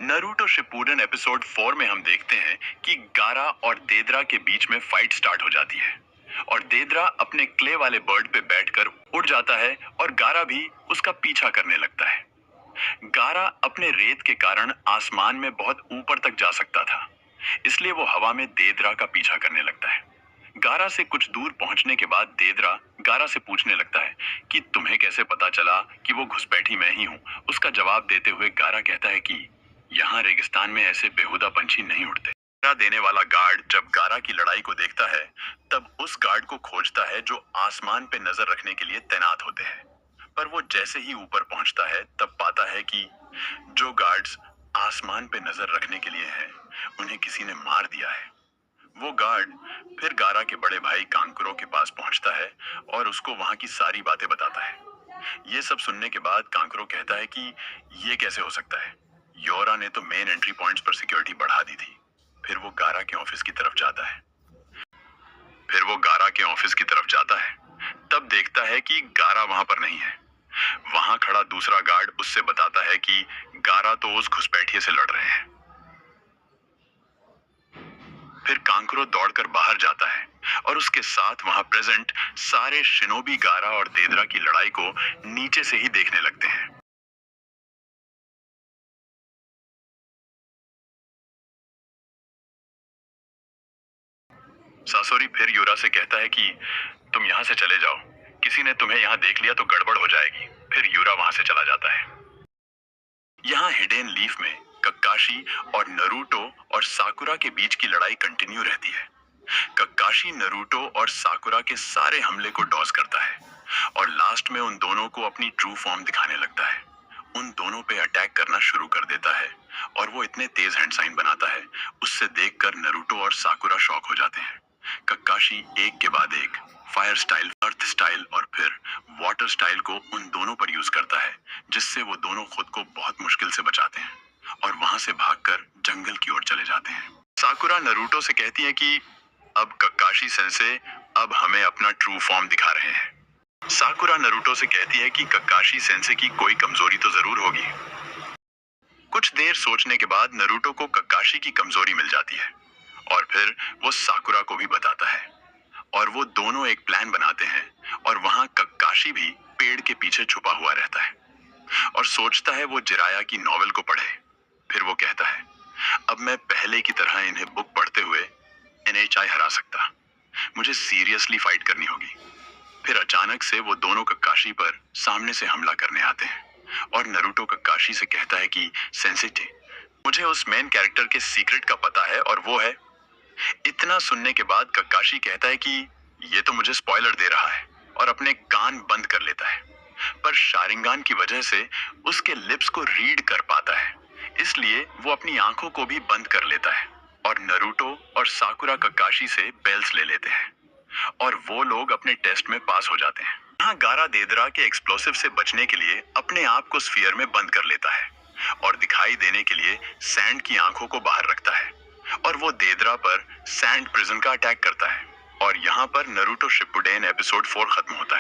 Naruto Shippuden episode 4 में हम देखते हैं कि गारा और देदरा के बीच में फाइट स्टार्ट हो जाती है और देदरा अपने क्ले वाले बर्ड पे बैठकर उड़ जाता है और गारा भी उसका पीछा करने लगता है। गारा अपने रेत के कारण आसमान में बहुत ऊपर तक जा सकता था, इसलिए वो हवा में देदरा का पीछा करने लगता है। गारा से कुछ दूर पहुंचने के बाद देदरा गारा से पूछने लगता है कि तुम्हें कैसे पता चला कि वो घुसपैठी मैं ही हूँ। उसका जवाब देते हुए गारा कहता है कि यहाँ रेगिस्तान में ऐसे बेहुदा पंछी नहीं उड़ते। पहरा देने वाला गार्ड जब गारा की लड़ाई को देखता है तब उस गार्ड को खोजता है जो आसमान पे नजर रखने के लिए तैनात होते हैं। पर वो जैसे ही ऊपर पहुंचता है तब पाता है कि जो गार्ड्स आसमान पे नजर रखने के लिए हैं उन्हें किसी ने मार दिया है। वो गार्ड फिर गारा के बड़े भाई कांकुरो के पास पहुंचता है और उसको वहां की सारी बातें बताता है। ये सब सुनने के बाद कांकुरो कहता है कि ये कैसे हो सकता है, योरा ने तो मेन एंट्री पॉइंट्स पर सिक्योरिटी बढ़ा दी थी। फिर वो गारा के ऑफिस की तरफ जाता है। तब देखता है कि गारा वहां पर नहीं है। वहां खड़ा दूसरा गार्ड उससे बताता है कि गारा तो उस घुसपैठिए से लड़ रहे हैं। फिर कांकुरो दौड़कर बाहर जाता है और उसके साथ वहां प्रेजेंट सारे शिनोबी गारा और देदरा की लड़ाई को नीचे से ही देखने लगते हैं। सासोरी फिर यूरा से कहता है कि तुम यहाँ से चले जाओ, किसी ने तुम्हें यहाँ देख लिया तो गड़बड़ हो जाएगी। फिर यूरा वहां से चला जाता है। यहाँ हिडेन लीफ में कक्काशी और नरूटो और साकुरा के बीच की लड़ाई कंटिन्यू रहती है। कक्काशी नरूटो और साकुरा के सारे हमले को डॉज करता है और लास्ट में उन दोनों को अपनी ट्रू फॉर्म दिखाने लगता है। उन दोनों पे अटैक करना शुरू कर देता है और वो इतने तेज हैंड साइन बनाता है, उससे देखकर नरूटो और साकुरा शॉक हो जाते हैं। कक्काशी एक के बाद एक फायर स्टाइल, अर्थ स्टाइल और फिर वाटर स्टाइल को उन दोनों पर यूज करता है, जिससे वो दोनों खुद को बहुत मुश्किल से बचाते हैं और वहां से भागकर जंगल की ओर चले जाते हैं। साकुरा नरूटो से कहती है कि अब कक्काशी सेंसे अब हमें अपना ट्रू फॉर्म दिखा रहे हैं। साकुरा नरूटो से कहती है कि कक्काशी सेंसे की कोई कमजोरी तो जरूर होगी। कुछ देर सोचने के बाद नरूटो को कक्काशी की कमजोरी मिल जाती है और फिर वो साकुरा को भी बताता है और वो दोनों एक प्लान बनाते हैं और वहां कक्काशी भी पेड़ के पीछे छुपा हुआ रहता है और सोचता है वो जिराया की नॉवेल को पढ़े। फिर वो कहता है अब मैं पहले की तरह इन्हें बुक पढ़ते हुए एनएचआई हरा सकता, मुझे सीरियसली फाइट करनी होगी। फिर अचानक से वो दोनों कक्काशी पर सामने से हमला करने आते हैं और नरूटो कक्काशी से कहता है कि सेंसिटी, मुझे उस मेन कैरेक्टर के सीक्रेट का पता है और वो है। इतना सुनने के बाद कक्काशी कहता है कि ये तो मुझे स्पॉइलर दे रहा है और अपने कान बंद कर लेता है। पर शारिंगान की वजह से उसके लिप्स को रीड कर पाता है, इसलिए वो अपनी आंखों को भी बंद कर लेता है और नरूटो और साकुरा कक्काशी से बेल्स ले लेते हैं और वो लोग अपने टेस्ट में पास हो जाते हैं। यहाँ गारा देदरा के एक्सप्लोसिव से बचने के लिए अपने आप को स्फीयर में बंद कर लेता है और दिखाई देने के लिए सैंड की आंखों को बाहर रखता है और वो देदरा पर सैंड प्रिजन का अटैक करता है और यहाँ पर नारुतो शिपुडेन एपिसोड 4 खत्म होता है।